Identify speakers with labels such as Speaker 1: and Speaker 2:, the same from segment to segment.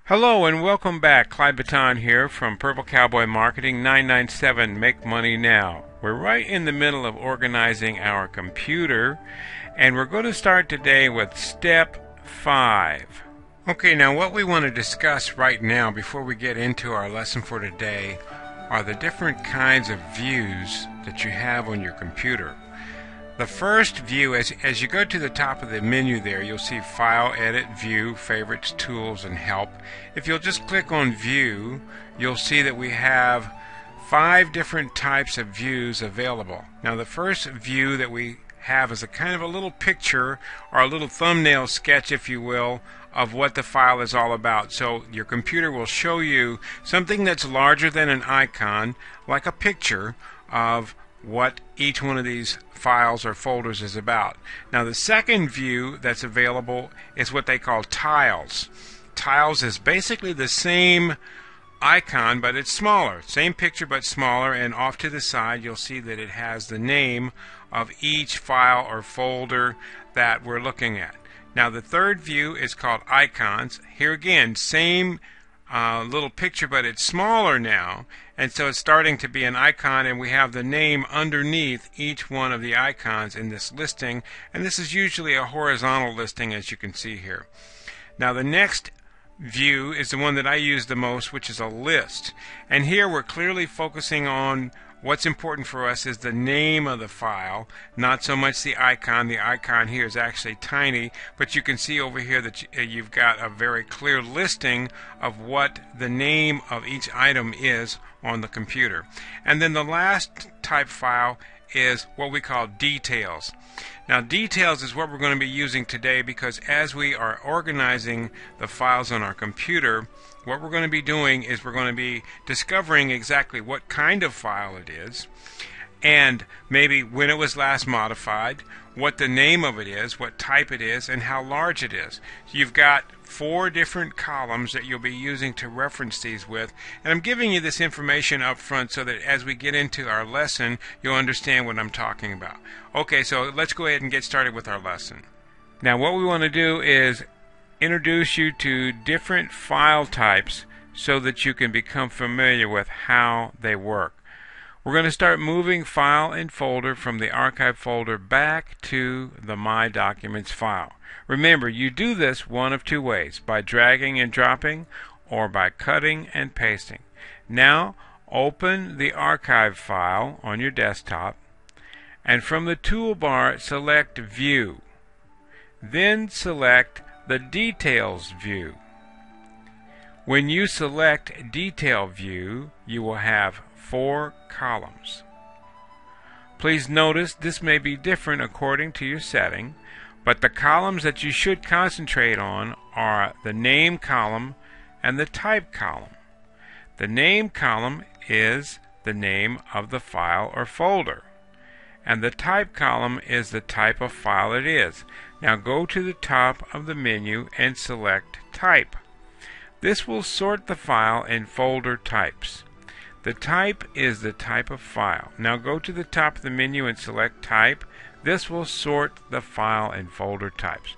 Speaker 1: Hello and welcome back. Clyde Baton here from Purple-Cowboy-Marketing 997 Make Money Now. We're right in the middle of organizing our computer, and we're going to start today with step 5. Okay, now what we want to discuss right now before we get into our lesson for today are the different kinds of views that you have on your computer. The first view, as you go to the top of the menu there, you'll see File, Edit, View, Favorites, Tools, and Help. If you'll just click on View, you'll see that we have 5 different types of views available. Now the first view that we have is a kind of a little picture or a little thumbnail sketch, if you will, of what the file is all about. So your computer will show you something that's larger than an icon, like a picture of what each one of these files or folders is about. Now the second view that's available is what they call tiles. Tiles is basically the same icon, but it's smaller. Same picture but smaller, and off to the side you'll see that it has the name of each file or folder that we're looking at. Now the third view is called icons. Here again, same little picture, but it's smaller now, and so it's starting to be an icon, and we have the name underneath each one of the icons in this listing, and this is usually a horizontal listing, as you can see here. Now the next view is the one that I use the most, which is a list, and here we're clearly focusing on what's important for us is the name of the file, not so much the icon. The icon here is actually tiny, but you can see over here that you've got a very clear listing of what the name of each item is on the computer. And then the last type file is what we call details. Now details is what we're going to be using today, because as we are organizing the files on our computer, what we're going to be doing is we're going to be discovering exactly what kind of file it is, and maybe when it was last modified, what the name of it is, what type it is, and how large it is. So you've got 4 different columns that you'll be using to reference these with, and I'm giving you this information up front so that as we get into our lesson you'll understand what I'm talking about. Okay, so let's go ahead and get started with our lesson. Now what we want to do is introduce you to different file types so that you can become familiar with how they work. We're going to start moving file and folder from the archive folder back to the My Documents file. Remember, you do this one of 2 ways, by dragging and dropping or by cutting and pasting. Now open the archive file on your desktop, and from the toolbar select View. Then select the Details view. When you select Detail View, you will have 4 columns. Please notice this may be different according to your setting, but the columns that you should concentrate on are the Name column and the Type column. The Name column is the name of the file or folder, and the Type column is the type of file it is. Now go to the top of the menu and select Type. This will sort the file in folder types. The type is the type of file. Now go to the top of the menu and select Type. This will sort the file in folder types.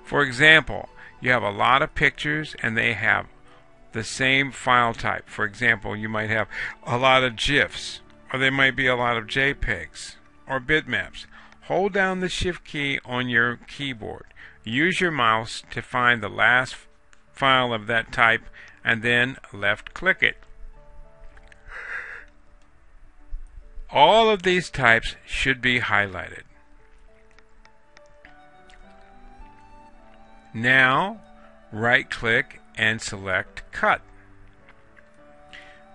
Speaker 1: For example, you have a lot of pictures and they have the same file type. For example, you might have a lot of GIFs, or there might be a lot of JPEGs or bitmaps. Hold down the Shift key on your keyboard. Use your mouse to find the last file of that type and then left click it. All of these types should be highlighted. Now right click and select Cut.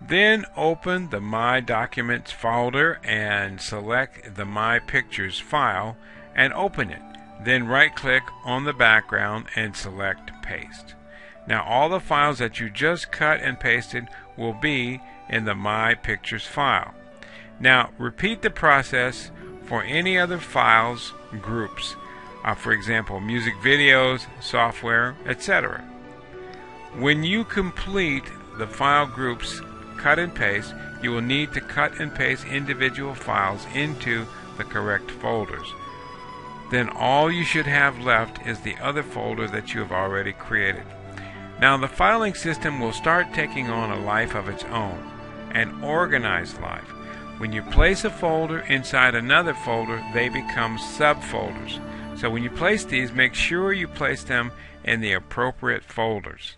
Speaker 1: Then open the My Documents folder and select the My Pictures file and open it. Then right click on the background and select Paste. Now all the files that you just cut and pasted will be in the My Pictures file. Now repeat the process for any other files groups, for example music videos, software, etc. When you complete the file groups cut and paste, you will need to cut and paste individual files into the correct folders. Then all you should have left is the other folder that you have already created. Now the filing system will start taking on a life of its own, an organized life. When you place a folder inside another folder, they become subfolders. So when you place these, make sure you place them in the appropriate folders.